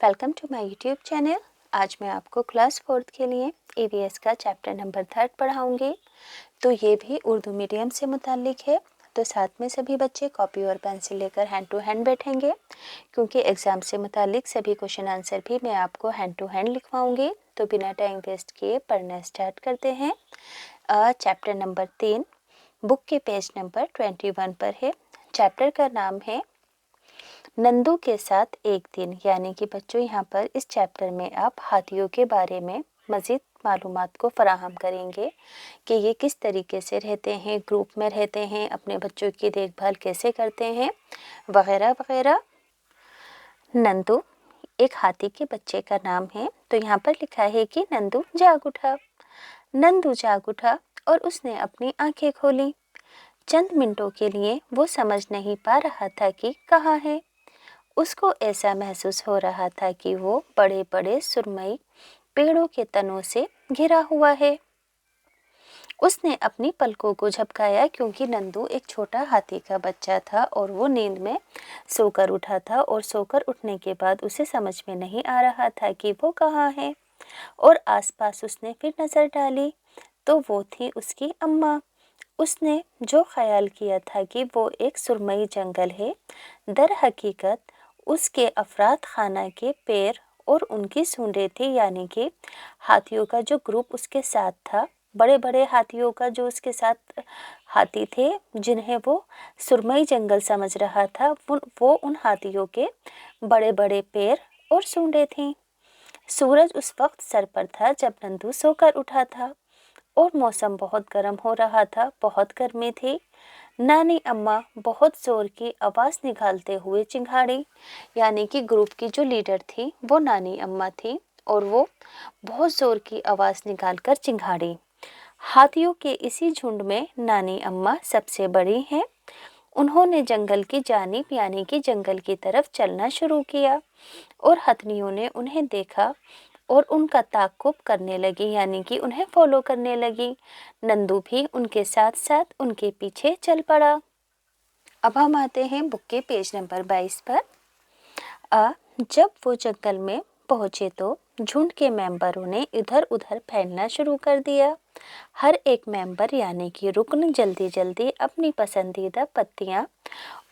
Welcome to my YouTube channel. आज मैं आपको क्लास 4th के लिए EVS का चैप्टर नंबर 3 पढ़ाऊँगी। तो ये भी उर्दू मीडियम से मुताल्लिक है। तो साथ में सभी बच्चे कॉपी और पेंसिल लेकर हैंड टू हैंड बैठेंगे, क्योंकि एग्ज़ाम से मुताल्लिक सभी क्वेश्चन आंसर भी मैं आपको हैंड टू हैंड लिखवाऊँगी। तो बिना टाइम वेस्ट किए पढ़ना स्टार्ट करते हैं। चैप्टर नंबर 3 बुक के पेज नंबर 21 पर है। चैप्टर का नाम है नंदू के साथ एक दिन। यानी कि बच्चों, यहाँ पर इस चैप्टर में आप हाथियों के बारे में मज़ीद मालूमात को फराहम करेंगे कि ये किस तरीके से रहते हैं, ग्रुप में रहते हैं, अपने बच्चों की देखभाल कैसे करते हैं, वगैरह वगैरह। नंदू एक हाथी के बच्चे का नाम है। तो यहाँ पर लिखा है कि नंदू जाग उठा। नंदू जाग उठा और उसने अपनी आंखें खोली। चंद मिनटों के लिए वो समझ नहीं पा रहा था कि कहाँ है। उसको ऐसा महसूस हो रहा था कि वो बड़े बड़े सुरमई पेड़ों के तनों से घिरा हुआ है। उसने अपनी पलकों को झपकाया, क्योंकि नंदू एक छोटा हाथी का बच्चा था और वो नींद में सोकर उठा था, और सोकर उठने के बाद उसे समझ में नहीं आ रहा था कि वो कहाँ है। और आसपास उसने फिर नज़र डाली तो वो थी उसकी अम्मा। उसने जो ख्याल किया था कि वो एक सुरमई जंगल है, दर हकीकत उसके अफराद खाना के पैर और उनकी सूंडें थी। यानी कि हाथियों का जो ग्रुप उसके साथ था, बड़े बड़े हाथियों का जो उसके साथ हाथी थे, जिन्हें वो सुरमई जंगल समझ रहा था, वो उन हाथियों के बड़े बड़े पैर और सूंडें थीं। सूरज उस वक्त सर पर था जब नंदू सोकर उठा था, और मौसम बहुत गर्म हो रहा था, बहुत गर्मी थी। नानी अम्मा बहुत ज़ोर की आवाज़ निकालते हुए चिंघाड़ी। यानी कि ग्रुप की जो लीडर थी वो नानी अम्मा थी, और वो बहुत ज़ोर की आवाज़ निकालकर चिंघाड़ी। हाथियों के इसी झुंड में नानी अम्मा सबसे बड़ी हैं। उन्होंने जंगल की जानिब, यानी कि जंगल की तरफ चलना शुरू किया, और हथनियों ने उन्हें देखा और उनका ताक़ुब करने लगी, यानी कि उन्हें फॉलो करने लगी। नंदू भी उनके साथ साथ उनके पीछे चल पड़ा। अब हम आते हैं बुक के पेज नंबर 22 पर। जब वो जंगल में पहुंचे तो झुंड के मेंबरों ने इधर उधर फैलना शुरू कर दिया। हर एक मेंबर, यानी कि रुकन, जल्दी जल्दी अपनी पसंदीदा पत्तियां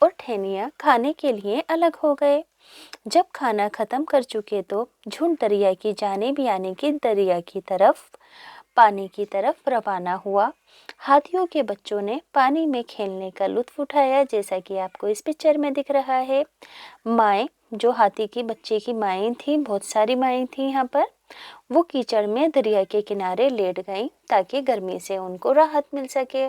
और टहनियाँ खाने के लिए अलग हो गए। जब खाना ख़त्म कर चुके तो झुंड दरिया की जानिब, यानी कि दरिया की तरफ, पानी की तरफ रवाना हुआ। हाथियों के बच्चों ने पानी में खेलने का लुत्फ़ उठाया, जैसा कि आपको इस पिक्चर में दिख रहा है। माएँ, जो हाथी की बच्चे की माएँ थीं, बहुत सारी माएँ थीं यहाँ पर, वो कीचड़ में दरिया के किनारे लेट गईं ताकि गर्मी से उनको राहत मिल सके।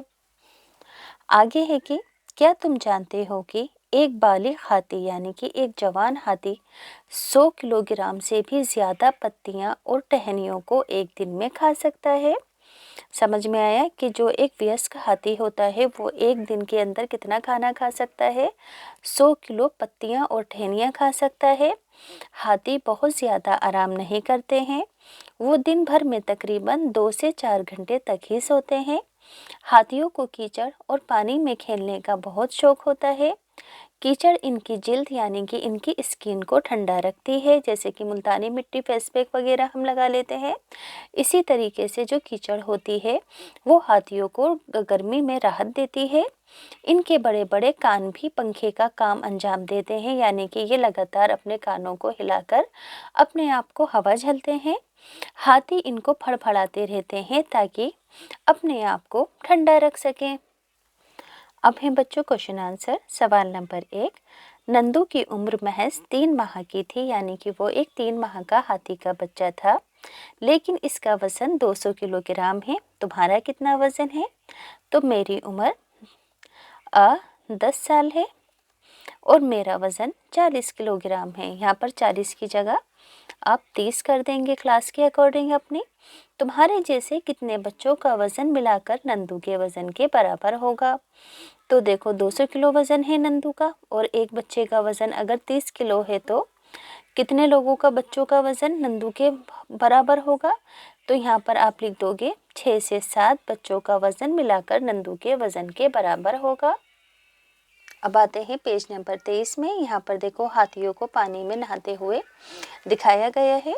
आगे है कि क्या तुम जानते हो कि एक बालिग हाथी, यानी कि एक जवान हाथी 100 किलोग्राम से भी ज़्यादा पत्तियां और टहनियों को एक दिन में खा सकता है। समझ में आया कि जो एक वयस्क हाथी होता है वो एक दिन के अंदर कितना खाना खा सकता है? 100 किलो पत्तियां और टहनियाँ खा सकता है। हाथी बहुत ज़्यादा आराम नहीं करते हैं। वो दिन भर में तकरीबन 2 से 4 घंटे तक ही सोते हैं। हाथियों को कीचड़ और पानी में खेलने का बहुत शौक होता है। कीचड़ इनकी जिल्द, यानी कि इनकी स्किन को ठंडा रखती है, जैसे कि मुल्तानी मिट्टी, फेस पैक वगैरह हम लगा लेते हैं। इसी तरीके से जो कीचड़ होती है वो हाथियों को गर्मी में राहत देती है। इनके बड़े बड़े कान भी पंखे का काम अंजाम देते हैं, यानी कि ये लगातार अपने कानों को हिलाकर अपने आप को हवा झलते हैं। हाथी इनको फड़फड़ाते रहते हैं ताकि अपने आप को ठंडा रख सकें। अब है बच्चों क्वेश्चन आंसर। सवाल नंबर 1, नंदू की उम्र महज 3 माह की थी, यानी कि वो एक 3 माह का हाथी का बच्चा था, लेकिन इसका वज़न 200 किलोग्राम है। तुम्हारा कितना वज़न है? तो मेरी उम्र 10 साल है और मेरा वज़न 40 किलोग्राम है। यहाँ पर 40 की जगह आप 30 कर देंगे क्लास के अकॉर्डिंग अपनी। तुम्हारे जैसे कितने बच्चों का वज़न मिलाकर नंदू के वज़न के बराबर होगा? तो देखो, 200 किलो वज़न है नंदू का, और एक बच्चे का वज़न अगर 30 किलो है तो कितने लोगों का, बच्चों का वज़न नंदू के बराबर होगा? तो यहाँ पर आप लिख दोगे 6 से 7 बच्चों का वज़न मिलाकर नंदू के वज़न के बराबर होगा। अब आते हैं पेज नंबर 23 में। यहाँ पर देखो हाथियों को पानी में नहाते हुए दिखाया गया है।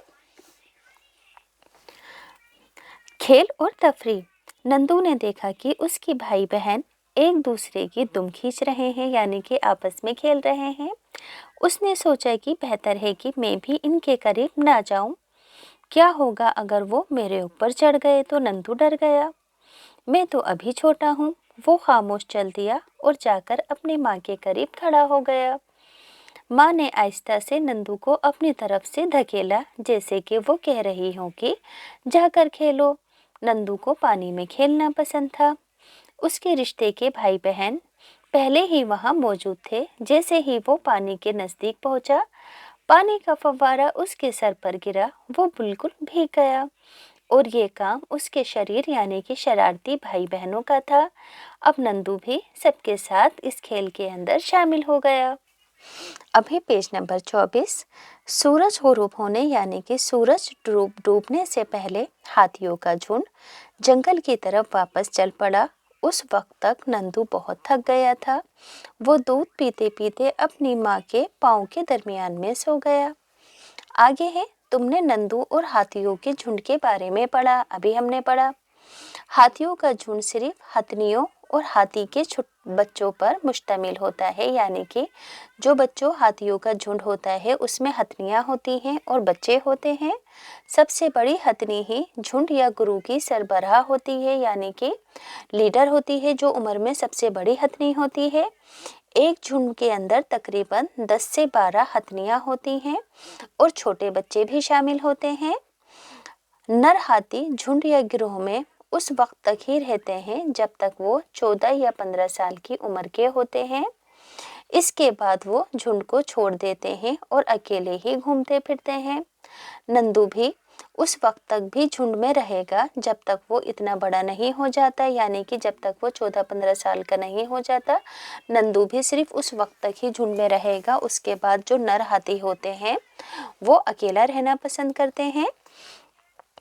खेल और तफरी। नंदू ने देखा कि उसकी भाई बहन एक दूसरे की दुम खींच रहे हैं, यानी कि आपस में खेल रहे हैं। उसने सोचा कि बेहतर है कि मैं भी इनके करीब ना जाऊं। क्या होगा अगर वो मेरे ऊपर चढ़ गए? तो नंदू डर गया। मैं तो अभी छोटा हूँ। वो खामोश चल दिया और जाकर अपनी माँ के करीब खड़ा हो गया। माँ ने आहिस्ता से नंदू को अपनी तरफ से धकेला, जैसे कि वो कह रही हो कि जाकर खेलो। नंदू को पानी में खेलना पसंद था। उसके रिश्ते के भाई बहन पहले ही वहाँ मौजूद थे। जैसे ही वो पानी के नज़दीक पहुँचा, पानी का फव्वारा उसके सर पर गिरा। वो बिल्कुल भीग गया और ये काम उसके शरीर यानी कि शरारती भाई बहनों का था। अब नंदू भी सबके साथ इस खेल के अंदर शामिल हो गया। अभी पेज नंबर 24। सूरज गुरूब होने यानी कि सूरज डूबने से पहले हाथियों का झुंड जंगल की तरफ वापस चल पड़ा। उस वक्त तक नंदू बहुत थक गया था। वो दूध पीते पीते अपनी माँ के पाँव के दरमियान में सो गया। आगे है, तुमने नंदू और हाथियों के झुंड के बारे में पढ़ा। अभी हमने पढ़ा हाथियों का झुंड सिर्फ हथनियों और हाथी के बच्चों पर मुश्तमिल होता है, यानी कि जो बच्चों हाथियों का झुंड होता है उसमें हथनियाँ होती हैं और बच्चे होते हैं। सबसे बड़ी हथनी ही झुंड या गुरु की सरबराह होती है, यानी कि लीडर होती है, जो उम्र में सबसे बड़ी हथनी होती है। एक झुंड के अंदर तकरीबन 10 से 12 हथनियाँ होती हैं और छोटे बच्चे भी शामिल होते हैं। नर हाथी झुंड या गिरोह में उस वक्त तक ही रहते हैं जब तक वो 14 या 15 साल की उम्र के होते हैं। इसके बाद वो झुंड को छोड़ देते हैं और अकेले ही घूमते फिरते हैं। नंदू भी उस वक्त तक भी झुंड में रहेगा जब तक वो इतना बड़ा नहीं हो जाता, यानी कि जब तक वो 14-15 साल का नहीं हो जाता। नंदू भी सिर्फ उस वक्त तक ही झुंड में रहेगा। उसके बाद जो नर हाथी होते हैं वो अकेला रहना पसंद करते हैं।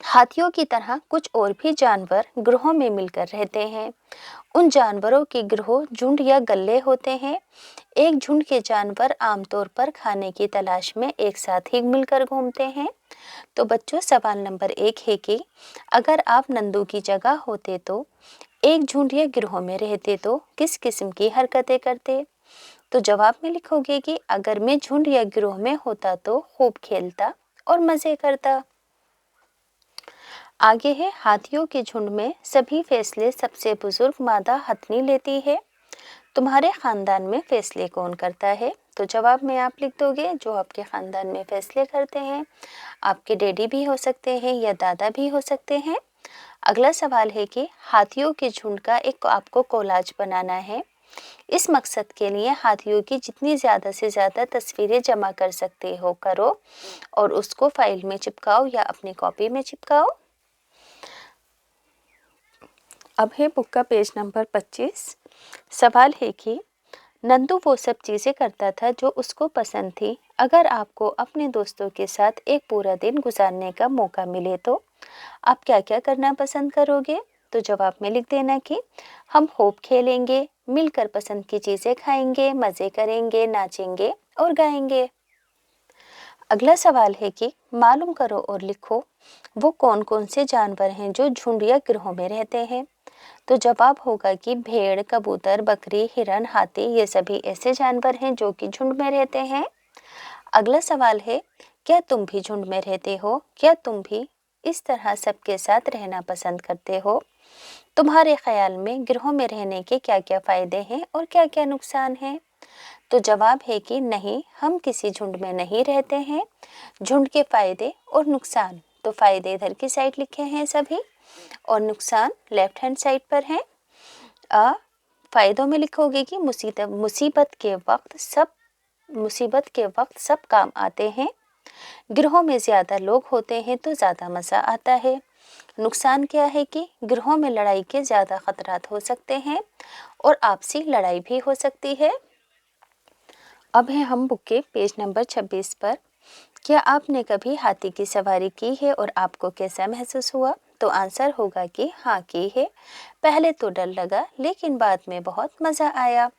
हाथियों की तरह कुछ और भी जानवर ग्रोहों में मिलकर रहते हैं। उन जानवरों के ग्रोह झुंड या गल्ले होते हैं। एक झुंड के जानवर आमतौर पर खाने की तलाश में एक साथ ही मिलकर घूमते हैं। तो बच्चों, सवाल नंबर 1 है कि अगर आप नंदू की जगह होते तो एक झुंड या गिरोह में रहते तो किस किस्म की हरकतें करते? तो जवाब में लिखोगे कि अगर मैं झुंड या गिरोह में होता तो खूब खेलता और मज़े करता। आगे है, हाथियों के झुंड में सभी फैसले सबसे बुजुर्ग मादा हथनी लेती है। तुम्हारे खानदान में फैसले कौन करता है? तो जवाब में आप लिख दोगे जो आपके खानदान में फैसले करते हैं। आपके डैडी भी हो सकते हैं या दादा भी हो सकते हैं। अगला सवाल है कि हाथियों के झुंड का एक आपको कोलाज बनाना है। इस मकसद के लिए हाथियों की जितनी ज़्यादा से ज़्यादा तस्वीरें जमा कर सकते हो करो और उसको फाइल में चिपकाओ या अपनी कॉपी में चिपकाओ। अब है बुक का पेज नंबर 25। सवाल है कि नंदू वो सब चीज़ें करता था जो उसको पसंद थी। अगर आपको अपने दोस्तों के साथ एक पूरा दिन गुजारने का मौका मिले तो आप क्या क्या करना पसंद करोगे? तो जवाब में लिख देना कि हम खूब खेलेंगे, मिलकर पसंद की चीज़ें खाएंगे, मज़े करेंगे, नाचेंगे और गाएंगे। अगला सवाल है कि मालूम करो और लिखो वो कौन कौन से जानवर हैं जो झुंड या गिरोह में रहते हैं। तो जवाब होगा कि भेड़, कबूतर, बकरी, हिरन, हाथी, ये सभी ऐसे जानवर हैं जो कि झुंड में रहते हैं। अगला सवाल है, क्या तुम भी झुंड में रहते हो? क्या तुम भी इस तरह सबके साथ रहना पसंद करते हो? तुम्हारे ख्याल में गिरोह में रहने के क्या क्या फ़ायदे हैं और क्या क्या नुकसान हैं? तो जवाब है कि नहीं, हम किसी झुंड में नहीं रहते हैं। झुंड के फ़ायदे और नुकसान, तो फ़ायदे इधर की साइड लिखे हैं सभी और नुकसान लेफ्ट हैंड साइड पर हैं। फ़ायदों में लिखोगे कि मुसीबत के वक्त सब काम आते हैं। गिरोह में ज़्यादा लोग होते हैं तो ज़्यादा मज़ा आता है। नुकसान क्या है कि गिरोह में लड़ाई के ज़्यादा खतरात हो सकते हैं और आपसी लड़ाई भी हो सकती है। अब है हम बुक के पेज नंबर 26 पर। क्या आपने कभी हाथी की सवारी की है और आपको कैसा महसूस हुआ? तो आंसर होगा कि हाँ, की है। पहले तो डर लगा लेकिन बाद में बहुत मज़ा आया।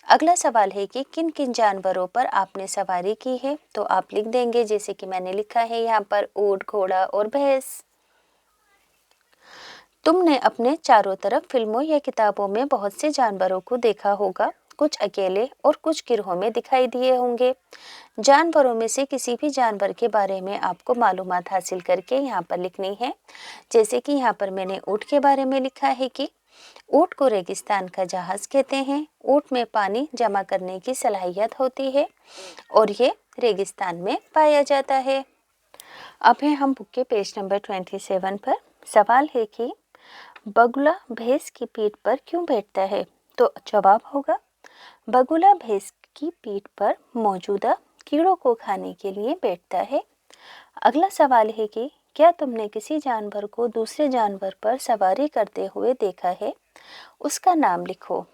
अगला सवाल है कि किन किन जानवरों पर आपने सवारी की है, तो आप लिख देंगे जैसे कि मैंने लिखा है यहाँ पर ऊंट, घोड़ा और भैंस। तुमने अपने चारों तरफ फिल्मों या किताबों में बहुत से जानवरों को देखा होगा, कुछ अकेले और कुछ गिरोह में दिखाई दिए होंगे। जानवरों में से किसी भी जानवर के बारे में आपको मालूमात हासिल करके यहाँ पर लिखनी है। जैसे कि यहाँ पर मैंने ऊँट के बारे में लिखा है कि ऊँट को रेगिस्तान का जहाज कहते हैं। ऊँट में पानी जमा करने की सलाहियत होती है और ये रेगिस्तान में पाया जाता है। अब है हम बुक के पेज नंबर 27 पर। सवाल है कि बगुला भैंस की पीठ पर क्यों बैठता है, तो जवाब होगा बगुला भैंस की पीठ पर मौजूदा कीड़ों को खाने के लिए बैठता है। अगला सवाल है कि क्या तुमने किसी जानवर को दूसरे जानवर पर सवारी करते हुए देखा है, उसका नाम लिखो।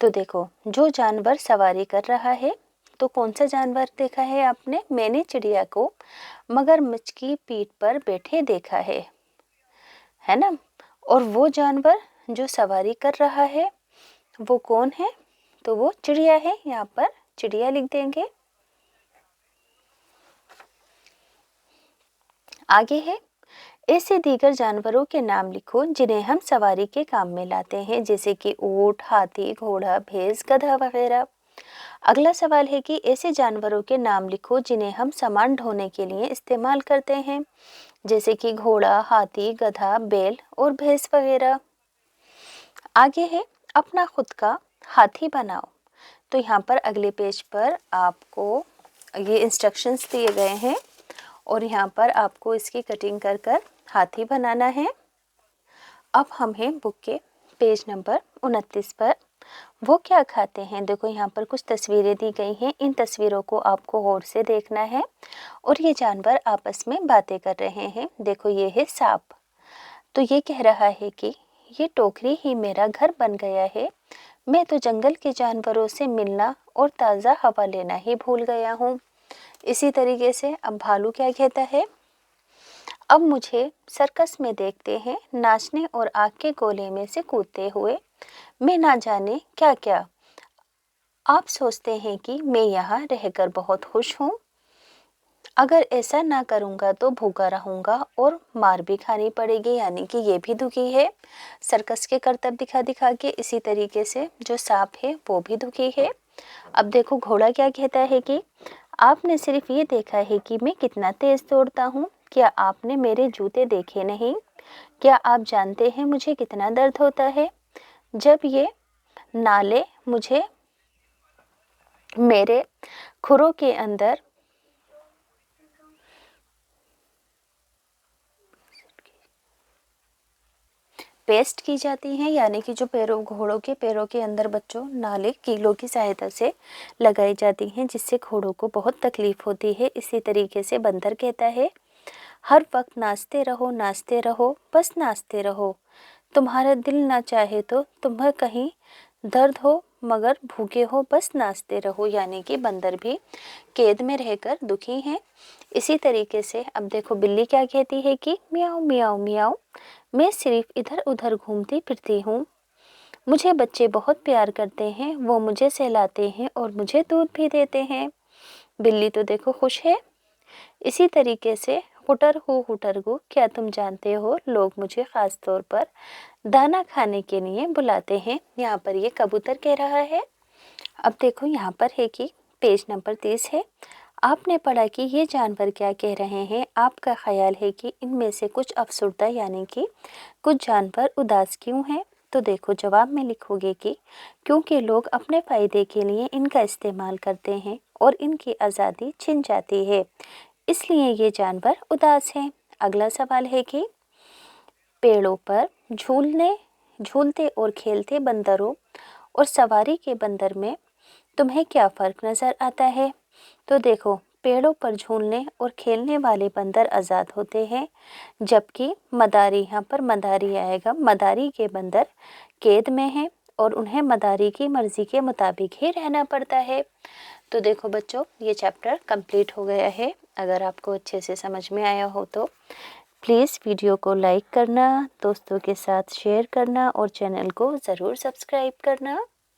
तो देखो, जो जानवर सवारी कर रहा है, तो कौन सा जानवर देखा है आपने? मैंने चिड़िया को मगरमच्छ की पीठ पर बैठे देखा है ना। और वो जानवर जो सवारी कर रहा है वो कौन है? तो वो चिड़िया है। यहाँ पर चिड़िया लिख देंगे। आगे है, ऐसे दीगर जानवरों के नाम लिखो जिन्हें हम सवारी के काम में लाते हैं, जैसे कि ऊंट, हाथी, घोड़ा, भैंस, गधा वगैरह। अगला सवाल है कि ऐसे जानवरों के नाम लिखो जिन्हें हम सामान ढोने के लिए इस्तेमाल करते हैं, जैसे कि घोड़ा, हाथी, गधा, बैल और भैंस वगैरह। आगे है, अपना खुद का हाथी बनाओ। तो यहाँ पर अगले पेज पर आपको ये इंस्ट्रक्शंस दिए गए हैं और यहाँ पर आपको इसकी कटिंग कर कर हाथी बनाना है। अब हम हैं बुक के पेज नंबर 29 पर। वो क्या खाते हैं? देखो, यहाँ पर कुछ तस्वीरें दी गई हैं। इन तस्वीरों को आपको गौर से देखना है और ये जानवर आपस में बातें कर रहे हैं। देखो, ये है सांप। तो ये कह रहा है कि ये टोकरी ही मेरा घर बन गया है। मैं तो जंगल के जानवरों से मिलना और ताज़ा हवा लेना ही भूल गया हूँ। इसी तरीके से अब भालू क्या कहता है? अब मुझे सर्कस में देखते हैं, नाचने और आग के गोले में से कूदते हुए। मैं ना जाने क्या क्या। आप सोचते हैं कि मैं यहाँ रहकर बहुत खुश हूँ। अगर ऐसा ना करूँगा तो भूखा रहूँगा और मार भी खानी पड़ेगी, यानी कि ये भी दुखी है। सर्कस के करतब दिखा दिखा के इसी तरीके से जो सांप है वो भी दुखी है। अब देखो, घोड़ा क्या कहता है कि आपने सिर्फ ये देखा है कि मैं कितना तेज दौड़ता हूँ। क्या आपने मेरे जूते देखे नहीं? क्या आप जानते हैं मुझे कितना दर्द होता है जब ये नाले मुझे मेरे खुरों के अंदर पेस्ट की जाती हैं, यानी कि जो घोड़ों के पैरों के अंदर बच्चों नाले कीलों की सहायता से लगाई जाती हैं, जिससे घोड़ों को बहुत तकलीफ होती है। इसी तरीके से बंदर कहता है, हर वक्त नाचते रहो, बस नाचते रहो। तुम्हारा दिल ना चाहे तो तुम्हें कहीं दर्द हो, मगर भूखे हो, बस नाचते रहो। यानी कि बंदर भी कैद में रहकर दुखी हैं। इसी तरीके से अब देखो, बिल्ली क्या कहती है कि मियाओ मियाओ मियाओ, मैं सिर्फ इधर उधर घूमती फिरती हूँ। मुझे बच्चे बहुत प्यार करते हैं, वो मुझे सहलाते हैं और मुझे दूध भी देते हैं। बिल्ली तो देखो खुश है। इसी तरीके से हुटरगू, क्या तुम जानते हो लोग मुझे ख़ास तौर पर दाना खाने के लिए बुलाते हैं। यहाँ पर ये कबूतर कह रहा है। अब देखो, यहाँ पर है कि पेज नंबर 30 है। आपने पढ़ा कि ये जानवर क्या कह रहे हैं। आपका ख्याल है कि इनमें से कुछ अफसरदा यानी कि कुछ जानवर उदास क्यों हैं? तो देखो, जवाब में लिखोगे कि क्योंकि लोग अपने फ़ायदे के लिए इनका इस्तेमाल करते हैं और इनकी आज़ादी छिन जाती है, इसलिए ये जानवर उदास हैं। अगला सवाल है कि पेड़ों पर झूलते और खेलते बंदरों और सवारी के बंदर में तुम्हें क्या फ़र्क नज़र आता है? तो देखो, पेड़ों पर झूलने और खेलने वाले बंदर आज़ाद होते हैं, जबकि मदारी, यहाँ पर मदारी आएगा, मदारी के बंदर कैद में हैं और उन्हें मदारी की मर्ज़ी के मुताबिक ही रहना पड़ता है। तो देखो बच्चों, ये चैप्टर कंप्लीट हो गया है। अगर आपको अच्छे से समझ में आया हो तो प्लीज़ वीडियो को लाइक करना, दोस्तों के साथ शेयर करना और चैनल को ज़रूर सब्सक्राइब करना।